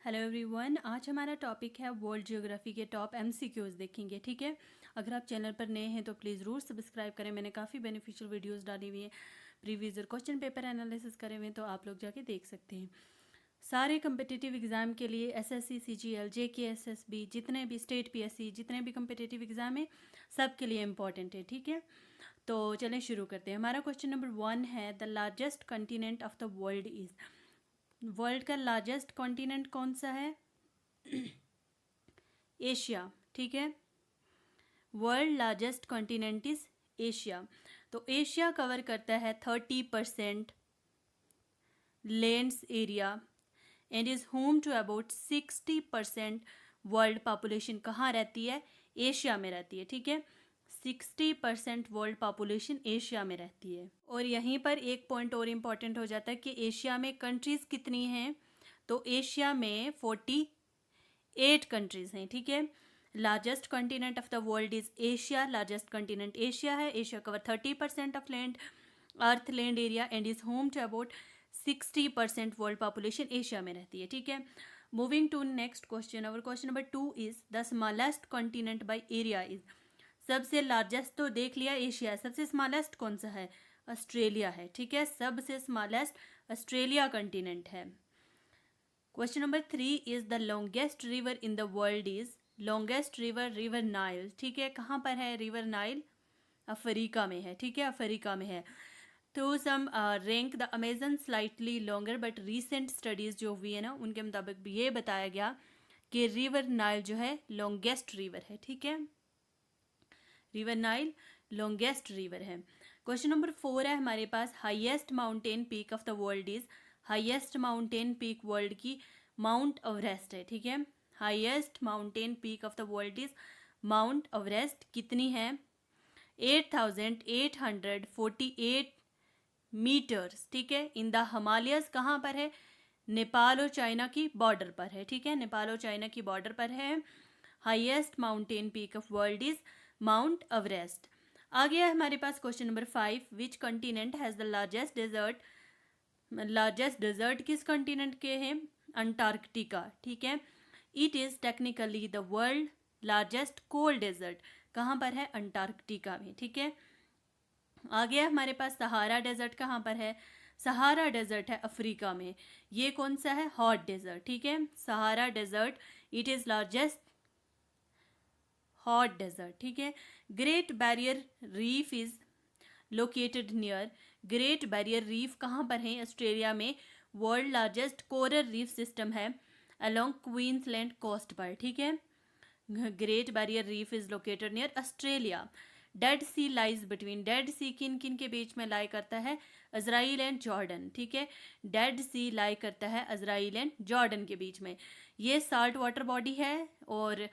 Hello everyone, आज हमारा topic है वर्ल्ड ज्योग्राफी के टॉप एमसीक्यूज देखेंगे। ठीक है, अगर आप चैनल पर नए हैं तो प्लीज़ ज़रूर सब्सक्राइब करें। मैंने काफ़ी बेनिफिशियल वीडियोस डाली हुई हैं, previous year question paper analysis करे हुए हैं, तो आप लोग जाके देख सकते हैं। सारे कम्पिटिटिव एग्ज़ाम के लिए एसएससी, सीजीएल, जेकेएसएसबी, जितने भी स्टेट पीएससी, जितने भी कम्पिटिटिव एग्ज़ाम है, सब के लिए इम्पॉर्टेंट है। ठीक है, तो चलें शुरू करते हैं। हमारा क्वेश्चन नंबर 1 है, the largest continent of the world is. World का लार्जेस्ट कॉन्टिनेंट कौन सा है? एशिया। ठीक है, world largest continent is Asia. तो एशिया कवर करता है 30% lands area and is home to about 60% world population. कहाँ रहती है? एशिया में रहती है। ठीक है, 60% वर्ल्ड पॉपुलेशन एशिया में रहती है। और यहीं पर एक पॉइंट और इम्पॉर्टेंट हो जाता है कि एशिया में कंट्रीज कितनी हैं? तो एशिया में 48 कंट्रीज हैं। ठीक है, largest continent of the world is Asia. Largest continent Asia है। Asia cover 30% of land, earth land area and is home to about 60% world population Asia में रहती है। ठीक है, मूविंग टू नेक्स्ट क्वेश्चन। और question number 2 is the smallest continent by area is. सबसे largest तो देख लिया एशिया, सबसे स्मॉलेस्ट कौन सा है? ऑस्ट्रेलिया है। ठीक है, सबसे स्मॉलेस्ट ऑस्ट्रेलिया कॉन्टिनेंट है। Question number 3 is the longest river in the world is. Longest river, river Nile. ठीक है, कहाँ पर है रिवर नाइल? अफ्रीका में है। ठीक है, अफ्रीका में है। तो some rank the Amazon slightly longer, but recent studies जो हुई है ना, उनके मुताबिक भी ये बताया गया कि रिवर नाइल जो है लॉन्गेस्ट रिवर है। ठीक है, रिवर नाइल लॉन्गेस्ट रिवर है। क्वेश्चन नंबर 4 है हमारे पास, highest mountain peak of the world is. Highest mountain peak world की माउंट एवरेस्ट है। ठीक है, highest mountain peak of the world is Mount Everest. कितनी है? 8848 मीटर्स। ठीक है, इन द हिमालयस। कहाँ पर है? नेपाल और चाइना की बॉर्डर पर है। ठीक है, नेपाल और चाइना की बॉर्डर पर है। Highest mountain peak of world is Mount Everest. आ गया हमारे पास question number 5, which continent has the largest desert. Largest desert किस कंटिनेंट के हैं? अंटार्कटिका। ठीक है, it is technically the world largest cold desert. कहाँ पर है? अंटार्कटिका में। ठीक है, आ गया हमारे पास सहारा डेजर्ट। कहाँ पर है? सहारा डेजर्ट है अफ्रीका में। ये कौन सा है? Hot desert. ठीक है, Sahara desert, it is largest hot desert. ठीक है, Great Barrier Reef is located near. Great Barrier Reef कहाँ पर है? ऑस्ट्रेलिया में। World largest coral reef system है अलोंग क्वींसलैंड कोस्ट पर। ठीक है, Great Barrier Reef is located near Australia. Dead Sea lies between. Dead Sea किन किन के बीच में लाई करता है? Israel and Jordan. ठीक है, डेड सी लाई करता है इजराइल एंड जॉर्डन के बीच में। ये साल्ट वाटर बॉडी है और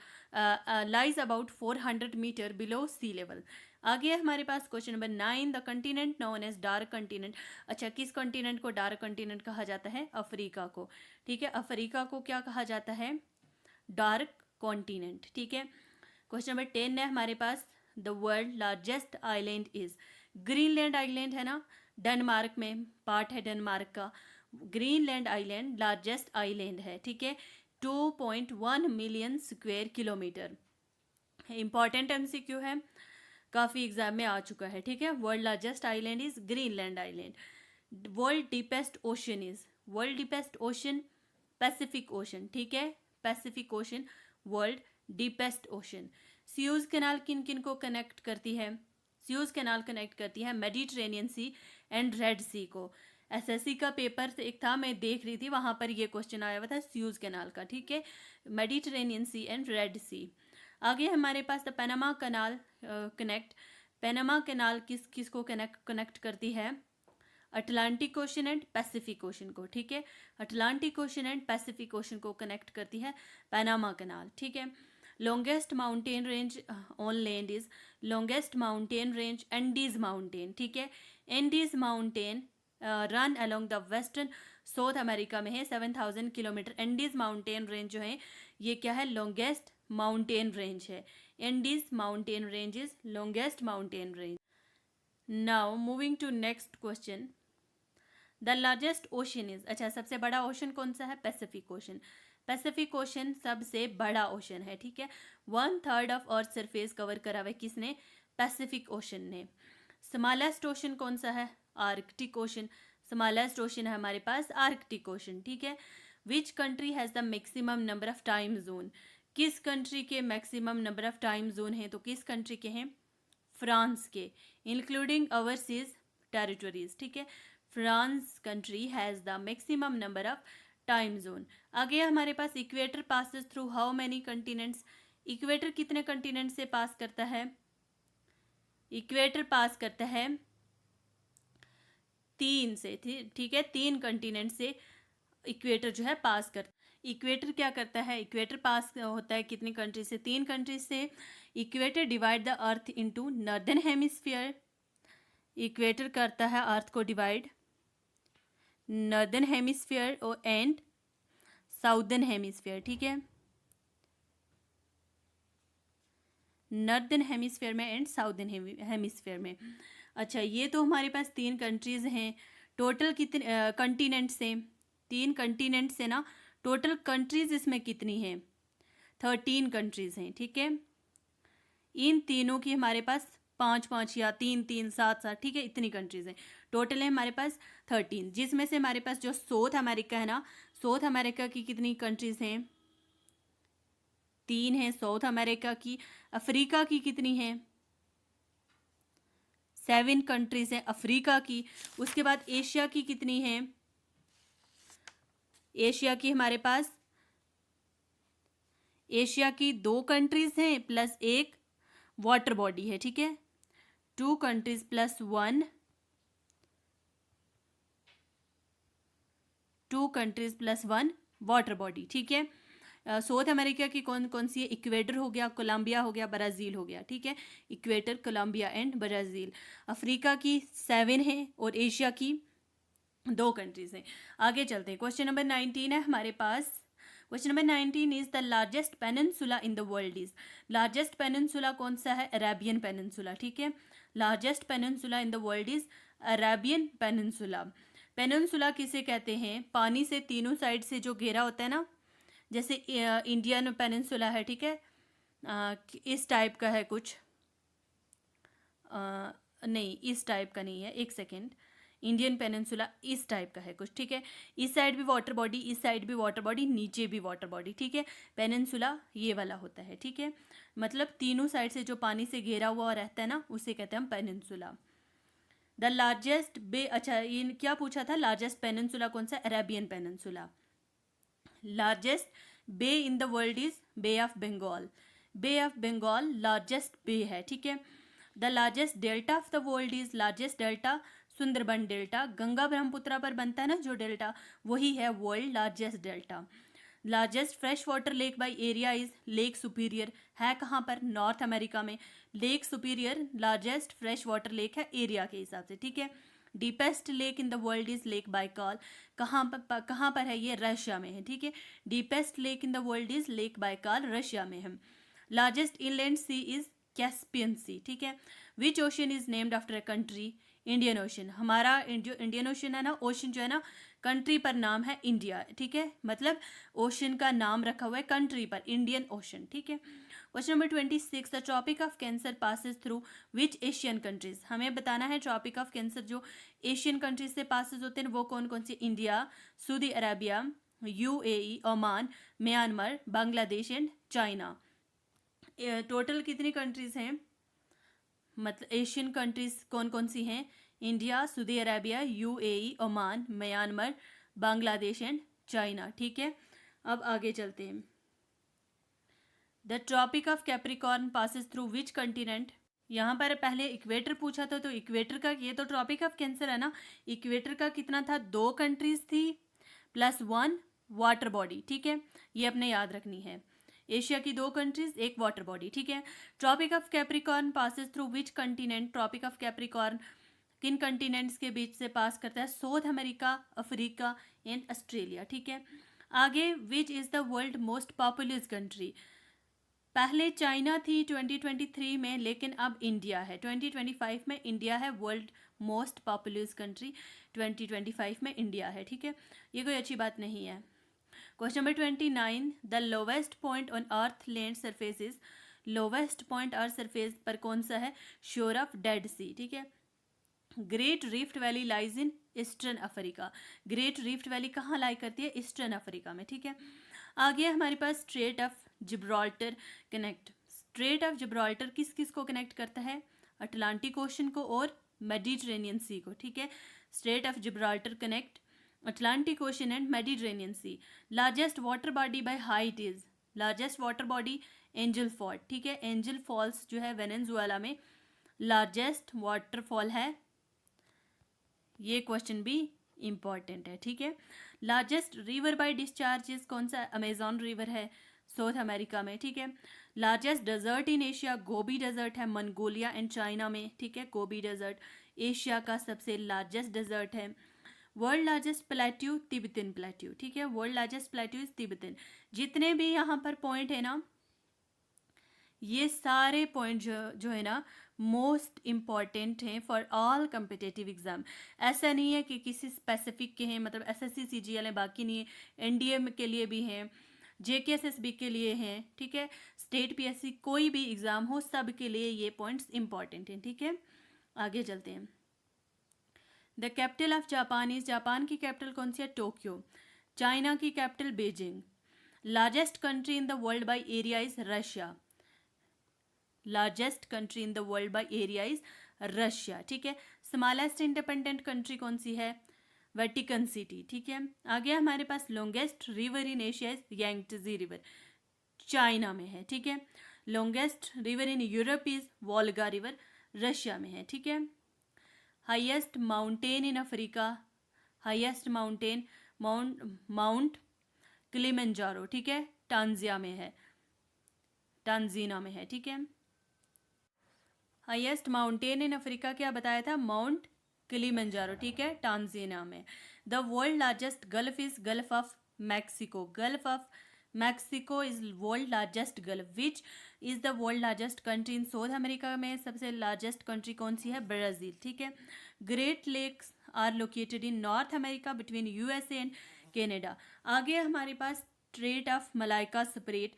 lies about 400 metre below sea level. आगे हमारे पास question number 9, the continent known as dark continent. अच्छा, किस कंटिनेंट को डार्क कंटिनेंट कहा जाता है? अफ्रीका को। ठीक है, अफ्रीका को क्या कहा जाता है? Dark continent. ठीक है, क्वेश्चन नंबर 10 है हमारे पास, the world largest island is. Greenland island है ना, डेनमार्क में पार्ट है डेनमार्क का। ग्रीनलैंड आइलैंड लार्जेस्ट आइलैंड है। ठीक है, 2.1 million square kilometre. Important MCQ है, काफ़ी एग्जाम में आ चुका है। ठीक है, world largest island is Greenland island. World deepest ocean is. World deepest ocean Pacific ocean. ठीक है, Pacific ocean world deepest ocean. Sues canal किन किन को कनेक्ट करती है? स्यूज कैनाल कनेक्ट करती है मेडिटेरेनियन सी एंड रेड सी को। एसएससी का पेपर एक था, मैं देख रही थी, वहां पर ये क्वेश्चन आया हुआ था स्यूज कैनाल का। ठीक है, Mediterranean Sea and Red Sea. आगे हमारे पास the Panama Canal connect. Panama Canal किस किस को कनेक्ट करती है? Atlantic Ocean and Pacific Ocean को। ठीक है, Atlantic Ocean and Pacific Ocean को कनेक्ट करती है पैनामा कैनाल। ठीक है, longest mountain range on land is. Longest mountain range Andes mountain. ठीक है, Andes mountain run along the western South America में है, 7000 किलोमीटर। एंडीज माउंटेन रेंज जो है ये क्या है? लॉन्गेस्ट माउंटेन रेंज है। Andes mountain range is longest mountain range. Now moving to next question, the largest ocean is. अच्छा, सबसे बड़ा ओशन कौन सा है? Pacific ocean. पैसिफिक ओशन सबसे बड़ा ओशन है, ठीक है। 1/3 ऑफ अर्थ सरफेस कवर करा हुआ है किसने? पैसिफिक ओशन ने। स्मॉलेस्ट ओशन कौन सा है? Arctic ocean. स्मॉलेस्ट ओशन है हमारे पास आर्कटिक ओशन, ठीक है। Which country has the maximum number of time zone? किस कंट्री के maximum number of time zone है? तो किस कंट्री के हैं? फ्रांस के, इंक्लूडिंग ओवरसीज टेरिटरीज, ठीक है। France country has the maximum number of time zone. आगे हमारे पास equator passes through how many continents? Equator कितने कंटिनेंट से पास करता है? इक्वेटर पास करता है 3 से, ठीक है। 3 कंटिनेंट से इक्वेटर जो है पास कर। इक्वेटर क्या करता है? इक्वेटर पास होता है कितनी कंट्री से? 3 कंट्री से। Equator divide the earth into northern hemisphere. Equator करता है अर्थ को डिवाइड नॉर्दर्न हेमिस्फीयर और एंड साउदर्न हेमिस्फीयर, ठीक है। नॉर्दर्न हेमिस्फीयर में एंड साउदर्न हेमिस्फीयर में। अच्छा, ये तो हमारे पास 3 कंट्रीज हैं। टोटल कितने कंटिनेंट से? 3 कंटिनेंट से ना टोटल कंट्रीज इसमें कितनी हैं? 13 कंट्रीज हैं, ठीक है। इन तीनों की हमारे पास 5-5 या 3-3 7-7, ठीक है, इतनी कंट्रीज हैं। टोटल है हमारे पास 13, जिसमें से हमारे पास जो साउथ अमेरिका है ना, साउथ अमेरिका की कितनी कंट्रीज हैं? 3 हैं साउथ अमेरिका की। अफ्रीका की कितनी है? 7 कंट्रीज हैं अफ्रीका की। उसके बाद एशिया की कितनी है? एशिया की हमारे पास एशिया की 2 कंट्रीज हैं प्लस एक वाटर बॉडी है, ठीक है। 2 countries plus 1, 2 countries plus 1 water body, ठीक है। साउथ अमेरिका की कौन कौन सी है? इक्वेटर हो गया, कोलंबिया हो गया, ब्राज़ील हो गया, ठीक है। Equator, Colombia and Brazil. Africa की 7 है और एशिया की 2 कंट्रीज हैं। आगे चलते हैं। क्वेश्चन नंबर 19 है हमारे पास। Question number 19 is the largest peninsula in the world is. Largest peninsula कौन सा है? अरेबियन पेनिनसुला, ठीक है। Largest peninsula in the world is Arabian peninsula. Peninsula किसे कहते हैं? पानी से तीनों साइड से जो घेरा होता है ना, जैसे इंडियन पेनिनसुला है, ठीक है। इस टाइप का है कुछ, नहीं इस टाइप का नहीं है, एक सेकेंड। इंडियन पेनिनसुला इस टाइप का है कुछ, ठीक है। इस साइड भी वाटर बॉडी, इस साइड भी वाटर बॉडी, नीचे भी वाटर बॉडी, ठीक है। पेनिनसुला ये वाला होता है, ठीक है। मतलब तीनों साइड से जो पानी से घेरा हुआ रहता है ना, उसे कहते हैं हम पेनिनसुला। द लार्जेस्ट बे, अच्छा ये क्या पूछा था? लार्जेस्ट पेनिनसुला कौन सा? Arabian peninsula. Largest bay in the world is Bay of Bengal. Bay of Bengal largest bay है, ठीक है। The largest delta of the world is, largest delta Sundarban delta. Ganga Brahmaputra पर बनता है ना जो डेल्टा, वही है world largest delta. Largest fresh water lake by area is Lake Superior. है कहाँ पर? नॉर्थ अमेरिका में। Lake Superior largest fresh water lake है एरिया के हिसाब से, ठीक है। Deepest lake in the world is Lake Baikal. कहाँ पर है ये? रशिया में है, ठीक है। Deepest lake in the world is Lake Baikal, Russia में है। Largest inland sea is Caspian Sea, ठीक है। Which ocean is named after a country? Indian Ocean. हमारा जो इंडियन ओशन है ना, ओशन जो है ना, कंट्री पर नाम है इंडिया, ठीक है। मतलब ओशन का नाम रखा हुआ है कंट्री पर, इंडियन ओशन, ठीक है। Question number 26, the Tropic of Cancer passes through which Asian countries. हमें बताना है ट्रॉपिक ऑफ कैंसर जो एशियन कंट्रीज से पासिस होते हैं वो कौन कौन सी? India, Saudi Arabia, UAE, Oman, Myanmar, Bangladesh and China. Total कितनी कंट्रीज हैं? मतलब एशियन कंट्रीज कौन कौन सी हैं? India, Saudi Arabia, UAE, Oman, Myanmar, Bangladesh and China, ठीक है। अब आगे चलते हैं। The Tropic of Capricorn passes through which continent. यहाँ पर पहले इक्वेटर पूछा था, तो इक्वेटर का, ये तो ट्रॉपिक ऑफ कैंसर है ना, इक्वेटर का कितना था? 2 कंट्रीज थी प्लस 1 वाटर बॉडी, ठीक है। ये अपने याद रखनी है। एशिया की 2 कंट्रीज, एक वाटर बॉडी, ठीक है। Tropic of Capricorn passes through which continent. Tropic of Capricorn किन कंटिनेंट्स के बीच से पास करता है? South America, Africa and Australia, ठीक है। आगे, which is the world most populous country. पहले चाइना थी 2023 में, लेकिन अब इंडिया है 2025 में। इंडिया है वर्ल्ड मोस्ट पॉपुलस कंट्री, 2025 में इंडिया है, ठीक है। ये कोई अच्छी बात नहीं है। Question number 29, the lowest point on earth land surface is, lowest point earth surface पर कौन सा है? श्योर ऑफ डेड सी, ठीक है। Great rift valley lies in eastern Africa, great rift valley कहाँ लाई करती है? ईस्टर्न अफ्रीका में, ठीक है। आगे हमारे पास straight of Gibraltar connect, Strait of Gibraltar किस किस को कनेक्ट करता है? अटलांटिक ओशन को और मेडिटेरेनियन सी को, ठीक है। Strait of Gibraltar connect Atlantic Ocean and Mediterranean Sea. Largest water body by height is, largest water body Angel fall, ठीक है। एंजल फॉल्स जो है वेनेजुएला में लार्जेस्ट वाटरफॉल है, ये क्वेश्चन भी इंपॉर्टेंट है, ठीक है। लार्जेस्ट रिवर बाय डिस्चार्जेस कौन सा? अमेजॉन रिवर है साउथ अमेरिका में, ठीक है। Largest desert in Asia, Gobi desert है मंगोलिया एंड चाइना में, ठीक है। गोबी डेजर्ट एशिया का सबसे लार्जेस्ट डेजर्ट है। World largest plateau, Tibetan plateau, ठीक है। World largest plateau is Tibetan. जितने भी यहाँ पर पॉइंट है ना, ये सारे पॉइंट जो है ना मोस्ट इम्पॉर्टेंट हैं फॉर ऑल कम्पिटेटिव एग्जाम। ऐसा नहीं है कि किसी स्पेसिफिक के हैं, मतलब एसएससी सीजीएल है, बाकी नहीं है, एनडीए के लिए भी हैं, जेकेएसएसबी के लिए हैं, ठीक है। स्टेट पीएससी कोई भी एग्जाम हो सब के लिए ये पॉइंट्स इंपॉर्टेंट हैं, ठीक है। आगे चलते हैं। The capital of Japan is, Japan की कैपिटल कौन सी है? टोक्यो। चाइना की capital Beijing. Largest country in the world by area is Russia, largest country in the world by area is Russia, ठीक है। स्मॉलेस्ट इंडिपेंडेंट कंट्री कौन सी है? वेटिकन सिटी, ठीक है। आगे हमारे पास longest river in Asia is Yangtze river, China में है, ठीक है। Longest river in Europe is Volga river, Russia में है, ठीक है। Highest mountain in Africa, highest mountain mount Kilimanjaro, ठीक है, टांजिया में है, टांजीना में है, ठीक है। हाईएस्ट माउंटेन इन अफ्रीका क्या बताया था? माउंट किलिमंजारो, ठीक है, टांजीना में। The world largest gulf is gulf of Mexico, gulf of Mexico is world largest gulf. Which is the world largest country in South America में सबसे लार्जेस्ट कंट्री कौन सी है? ब्राजील, ठीक है। Great lakes are located in North America between USA and Canada. आगे हमारे पास straight of Malacca separate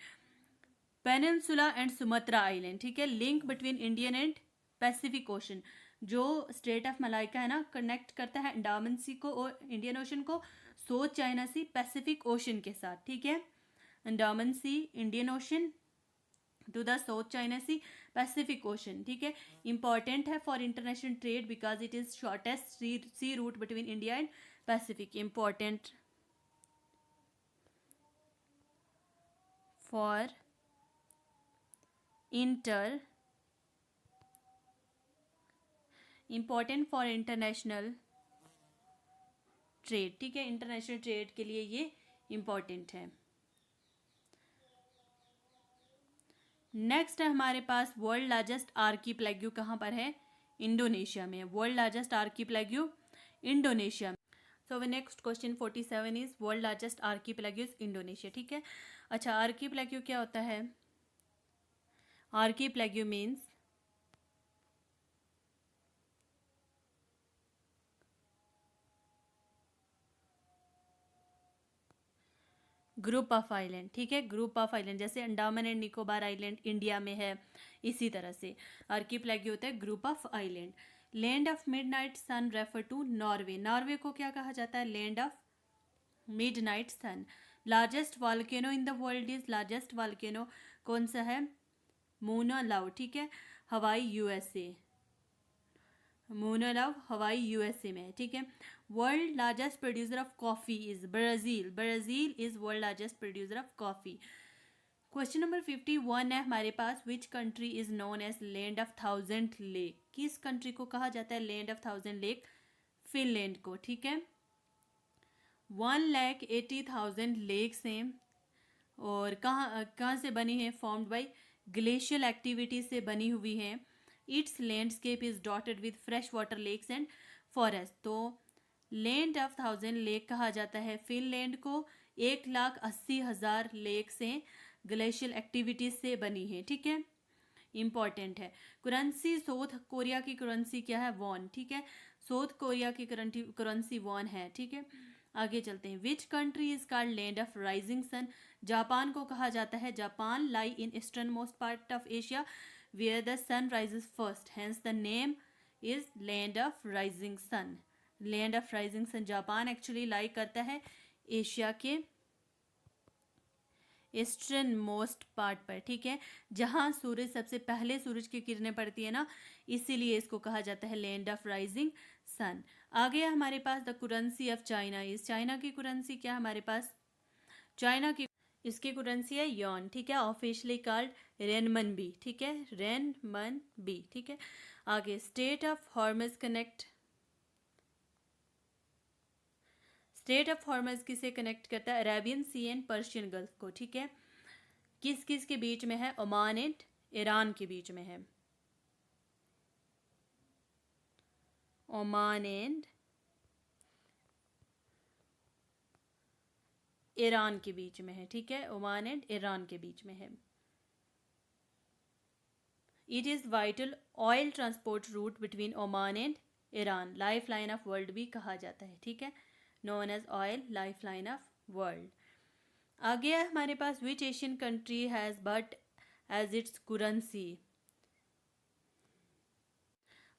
peninsula and Sumatra island, ठीक है। Link between Indian and Pacific ocean, जो स्ट्रेट ऑफ मलाइका है ना कनेक्ट करता है अंडमान सी को और इंडियन ओशन को South China sea Pacific ocean के साथ, ठीक है। Andaman sea Indian ocean to the South China sea Pacific ocean, ठीक है। इंपॉर्टेंट है for international trade because it is shortest sea route between India and Pacific. Important for important for international trade, ठीक है। International trade के लिए ये important है। Next है हमारे पास वर्ल्ड लार्जेस्ट आर्कीपेलागो कहाँ पर है? इंडोनेशिया में। वर्ल्ड लार्जेस्ट आर्कीपेलागो इंडोनेशिया में। So next question 47 is world largest archipelago is Indonesia, ठीक है। अच्छा, आर्कीपेलागो क्या होता है? Archipelago means group of island, ठीक है। ग्रुप ऑफ आइलैंड, जैसे Andaman and Nicobar island India में है, इसी तरह से आर्कीपेलागो होता है group of island. Land of midnight sun refer to Norway, Norway को क्या कहा जाता है? Land of midnight sun. Largest volcano in the world is, largest volcano कौन सा है? मूना लाव, ठीक है, हवाई यूएसए, मूना लाव हवाई यूएसए में, ठीक है। World largest producer of coffee is Brazil, Brazil is world largest producer of coffee. Question number 51 है हमारे पास, which country is known as land of 1000 lake, किस कंट्री को कहा जाता है लैंड ऑफ 1000 लेक? फिनलैंड को, ठीक है। 1,80,000 लेक्स हैं और कहाँ से बनी है? फॉर्म्ड बाई ग्लेशियल एक्टिविटी से बनी हुई है। It's landscape is dotted with fresh water lakes and forest. तो लैंड ऑफ 1000 लेक कहा जाता है फिनलैंड को। 1,80,000 लेक्स हैं, ग्लेशियल एक्टिविटीज से बनी है, ठीक है। इंपॉर्टेंट है। करेंसी साउथ कोरिया की करेंसी क्या है? वॉन, ठीक है। साउथ कोरिया की करेंसी वॉन है, ठीक है। आगे चलते हैं. Which country is called land of rising sun? Japan को कहा जाता है. Japan lie in eastern most part of Asia where the sun rises first, hence the name is land of rising sun. Land of rising sun Japan actually lie करता है Asia के eastern most part पर, ठीक है, जहाँ सूरज सबसे पहले सूरज की किरणें पड़ती है ना, इसीलिए इसको कहा जाता है लैंड ऑफ राइजिंग सन. आगे हमारे पास the currency of China is. China की करेंसी क्या हमारे पास? चाइना की इसकी करेंसी है यॉन, ठीक है, ऑफिशियली कॉल्ड रेनमनबी, ठीक है, रेनमनबी, ठीक है. आगे strait of Hormuz connect. Strait of Hormuz किसे कनेक्ट करता है? Arabian sea and Persian gulf को, ठीक है. किस किस के बीच में है? ओमान एंड ईरान के बीच में है. ओमान एंड ईरान के बीच में है, ठीक है, ओमान एंड ईरान के बीच में है. It is vital oil transport route between Oman and Iran. Life line of world भी कहा जाता है, ठीक है, known as oil life line of world. आगे है हमारे पास which Asian country has baht as its currency?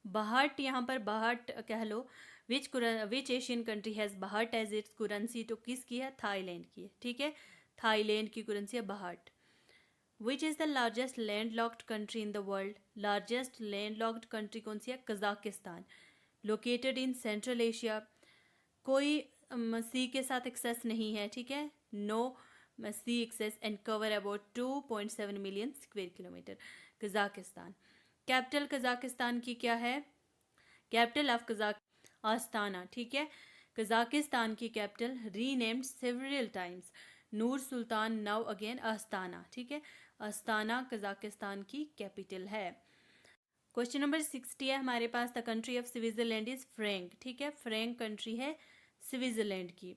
Baht, यहाँ पर बाहट कह लो. Which Asian country has baht as its currency? तो किसकी है? थाईलैंड की है, ठीक है, थाईलैंड की करेंसी है baht. Which is the largest landlocked country in the world? Largest landlocked country कौन सी है? Kazakhstan. Located in central Asia. कोई सी के साथ एक्सेस नहीं है, ठीक है, no sea access and cover about 2.7 million square kilometre. Kazakhstan. Capital Kazakhstan की क्या है? कैपिटल ऑफ कजाक आस्ताना, ठीक है. कजाकिस्तान की capital renamed several times. Nur Sultan now again Astana, ठीक है, आस्ताना कजाकिस्तान की कैपिटल है. क्वेश्चन नंबर 60 है हमारे पास. The country of Switzerland is franc, ठीक है, फ्रैंक कंट्री है स्विट्जरलैंड की.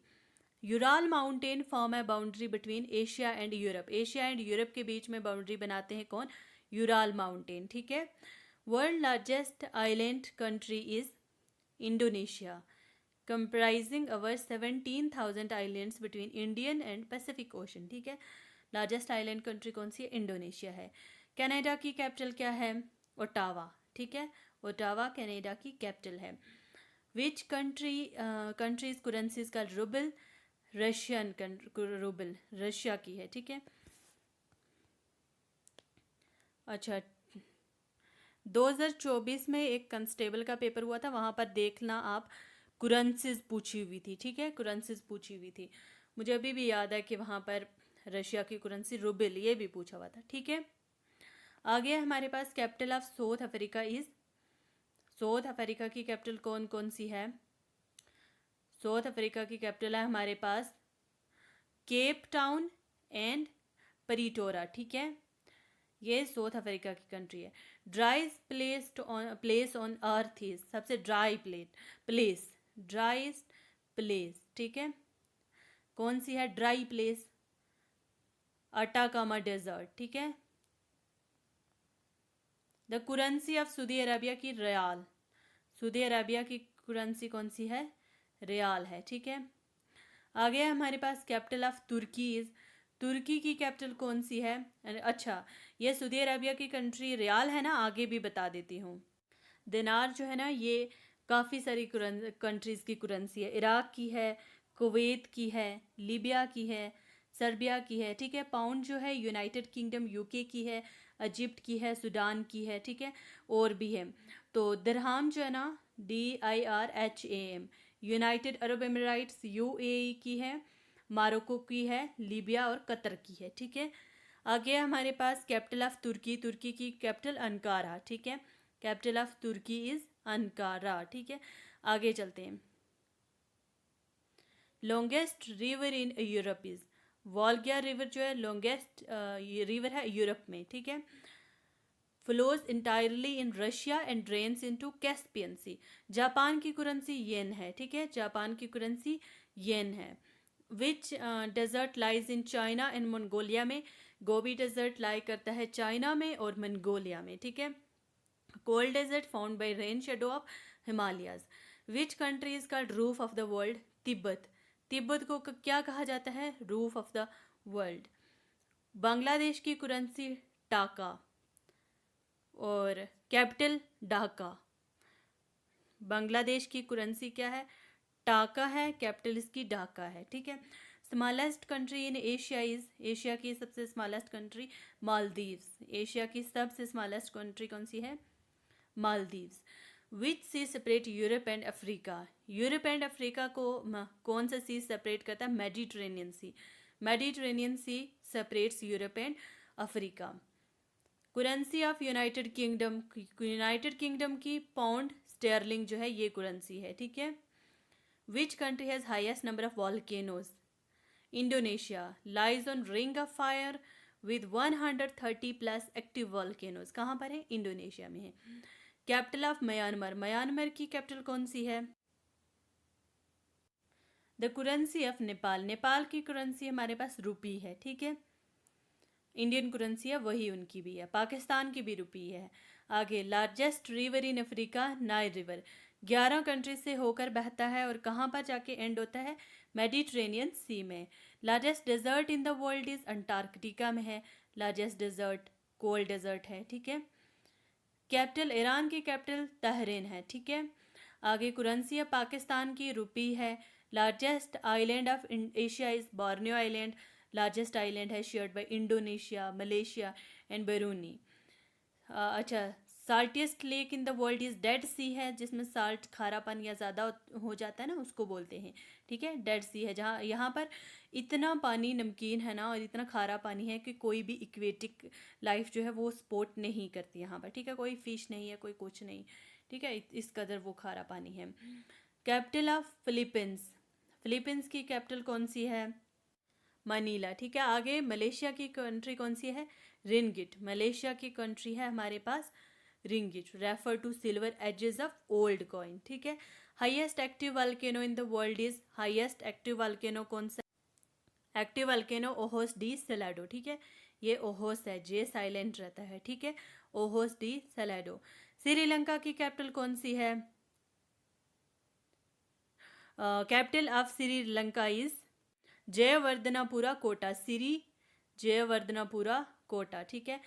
यूराल माउंटेन फॉर्म है boundary between Asia and Europe. Asia and Europe के बीच में बाउंड्री बनाते हैं कौन? यूराल माउंटेन, ठीक है. World largest island country is Indonesia, comprising our 17,000 islands between Indian and Pacific ocean, ठीक है. लार्जेस्ट आइलैंड कंट्री कौन सी है? इंडोनेशिया है. कनाडा की कैपिटल क्या है? ओटावा, ठीक है, ओटावा कनाडा की कैपिटल है. विच कंट्रीज करेंसीज का रूबल? रशियन रूबल रशिया की है, ठीक है. अच्छा, 2024 में एक कांस्टेबल का पेपर हुआ था, वहाँ पर देखना आप, करेंसीज पूछी हुई थी, ठीक है, करेंसीज पूछी हुई थी. मुझे अभी भी याद है कि वहाँ पर रशिया की करेंसी रूबल ये भी पूछा हुआ था, ठीक है. आगे हमारे पास capital of South Africa is. South Africa की कैपिटल कौन कौन सी है? साउथ अफ्रीका की कैपिटल है हमारे पास केप टाउन एंड प्रीटोरा, ठीक है, ये साउथ अफ्रीका की कंट्री है. Dry place on earth is. सबसे ड्राई प्लेस, ड्राईस्ट प्लेस, ठीक है, कौन सी है? ड्राई प्लेस अटाकामा डेजर्ट, ठीक है. The currency of Saudi Arabia की रियाल. सऊदी अरेबिया की करेंसी कौन सी है? रियाल है, ठीक है. आगे हमारे पास कैपिटल ऑफ तुर्की इज. तुर्की की कैपिटल कौन सी है? अच्छा, ये सऊदी अरेबिया की कंट्री रियाल है ना, आगे भी बता देती हूँ. दिनार जो है ना, ये काफ़ी सारी कंट्रीज़ की करेंसी है. इराक की है, कुवैत की है, लीबिया की है, सर्बिया की है, ठीक है. पाउंड जो है यूनाइटेड किंगडम यूके की है, इजिप्ट की है, सूडान की है, ठीक है, और भी है. तो दिरहम जो है ना, DIRHAM, United Arab Emirates UAE की है, मारोको की है, लीबिया और कतर की है, ठीक है. आगे हमारे पास कैपिटल ऑफ तुर्की. तुर्की की कैपिटल अंकारा, ठीक है, capital of Turkey is Ankara, ठीक है. आगे चलते हैं. Longest river in Europe is. Volga river जो है लॉन्गेस्ट रिवर है यूरोप में, ठीक है. Flows entirely in Russia and drains into Caspian sea. Japan की करेंसी येन है, ठीक है, जापान की करेंसी येन है. Which desert lies in China and Mongolia में. गोबी डेजर्ट लाई करता है चाइना में और मंगोलिया में, ठीक है. Cold desert found by rain shadow of Himalayas. Which country is called roof of the world? Tibet. Tibet को क्या कहा जाता है? Roof of the world. Bangladesh की करेंसी टाका और कैपिटल ढाका। बांग्लादेश की करेंसी क्या है? टाका है, कैपिटल इसकी ढाका है, ठीक है। Smallest country in Asia is, Asia की सबसे स्मॉलेस्ट कंट्री मालदीव्स। एशिया की सबसे स्मॉलेस्ट कंट्री कौन सी है? Maldives. Which sea separate Europe and Africa? Europe and Africa को कौन सा सी सेपरेट करता है? Mediterranean sea. Mediterranean sea separates Europe and Africa. Currency of United Kingdom, United Kingdom की पाउंड स्टेरलिंग जो है ये करेंसी है, ठीक है। Which country has highest number of volcanoes? Indonesia lies on ring of fire with 130 plus active volcanoes. कहाँ पर है? इंडोनेशिया में है। कैपिटल ऑफ म्यांमार, म्यांमार की कैपिटल कौन सी है? The currency of Nepal, Nepal की करेंसी हमारे पास रुपी है, ठीक है। इंडियन करेंसी है वही उनकी भी है। पाकिस्तान की भी रुपी है। आगे, largest river in Africa, Nile river. 11 country से होकर बहता है और कहाँ पर जाके एंड होता है? मेडिटेरेनियन सी में। Largest desert in the world is Antarctica में है। लार्जेस्ट डेजर्ट कोल्ड डेजर्ट है, ठीक है। कैपिटल, ईरान की कैपिटल तहरीन है, ठीक है। आगे, करेंसी है पाकिस्तान की रुपी है। Largest island of Asia is Borneo island. Largest island है shared by Indonesia, Malaysia and Brunei. अच्छा, saltiest lake in the world is Dead sea है, जिसमें साल्ट खारा पानी या ज़्यादा हो जाता है ना, उसको बोलते हैं, ठीक है। डेड सी है, जहाँ यहाँ पर इतना पानी नमकीन है ना और इतना खारा पानी है कि कोई भी इक्वेटिक लाइफ जो है वो सपोर्ट नहीं करती यहाँ पर, ठीक है। कोई फिश नहीं है, कोई कुछ नहीं, ठीक है। इस कदर वो खारा पानी है। कैपिटल ऑफ फिलीपींस, फिलीपींस की कैपिटल कौन सी है? मनीला, ठीक है। आगे, मलेशिया की कंट्री कौन सी है? रिंगिट। मलेशिया की कंट्री है हमारे पास ringgit. Refer to silver ages of old coin, ठीक है। Highest active volcano in the world is, highest active volcano कौन सा? Active volcano Ojos de Salado, ठीक है। ये ओहोस है, जे साइलेंट रहता है, ठीक है। ओहोस डी सेलाडो। श्रीलंका की कैपिटल कौन सी है? Capital of Sri Lanka is Jayawardenepura Kotte. Sri Jayawardenepura Kotte, ठीक है।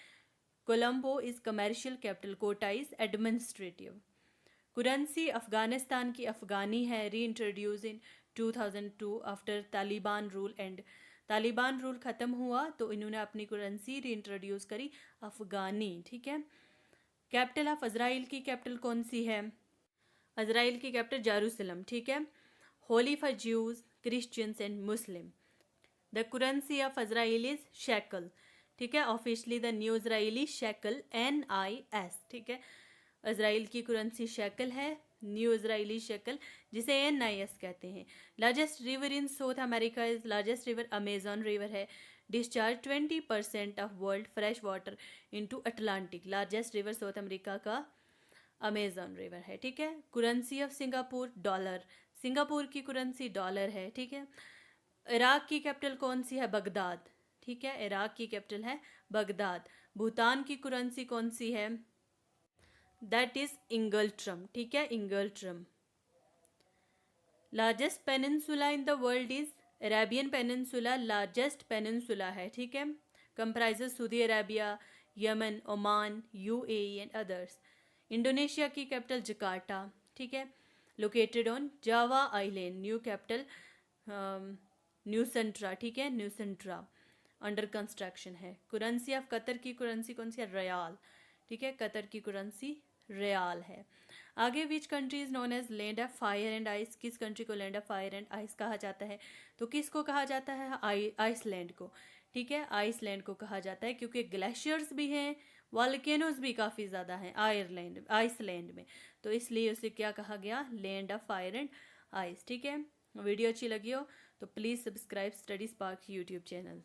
Colombo is commercial capital, Kotte is administrative. Currency Afghanistan की अफगानी है, reintroduce in 2002 after Taliban rule end. Taliban rule ख़त्म हुआ तो इन्होंने अपनी करेंसी री इंट्रोड्यूस करी अफगानी, ठीक है। कैपिटल ऑफ इजराइल की कैपिटल कौन सी है? इजराइल की कैपिटल जेरूसलम, ठीक है। Holy for Jews, Christians and Muslim. The currency of Israel is shekel, ठीक है। Officially the new Israeli shekel, NIS, ठीक है। इजराइल की करेंसी शेकल है, न्यू इजराइली शेकल, जिसे NIS कहते हैं। Largest river in South America is, largest river Amazon river है। Discharge 20% of world fresh water into Atlantic. Largest river south America का Amazon river है, ठीक है। Currency of Singapore dollar, Singapore की currency dollar है, ठीक है। इराक की कैपिटल कौन सी है? बगदाद, ठीक है। इराक की कैपिटल है बगदाद। भूटान की करेंसी कौन सी है? दैट इज इंगल्ट्रम, ठीक है, इंगल्ट्रम। Largest peninsula in the world is Arabian peninsula, largest peninsula है, ठीक है। Comprises Saudi Arabia, Yemen, Oman, UAE and others. Indonesia की कैपिटल जकार्ता, ठीक है। Located on Java island, new capital Nusantara, ठीक है, न्यू सेंट्रा अंडर कंस्ट्रक्शन है। Currency of Qatar की करेंसी कौन सी है? रियाल, ठीक है। कतर की करेंसी रियाल है। आगे, which country is known as land of fire and ice, किस कंट्री को land of fire and ice कहा जाता है? तो किसको कहा जाता है? आइसलैंड को, ठीक है। आइसलैंड को कहा जाता है क्योंकि ग्लेशियर्स भी हैं, वॉल्केनोज भी काफ़ी ज़्यादा हैं आइसलैंड में, तो इसलिए उसे क्या कहा गया? Land of fire and ice, ठीक है। वीडियो अच्छी लगी हो तो please subscribe study spark YouTube channel.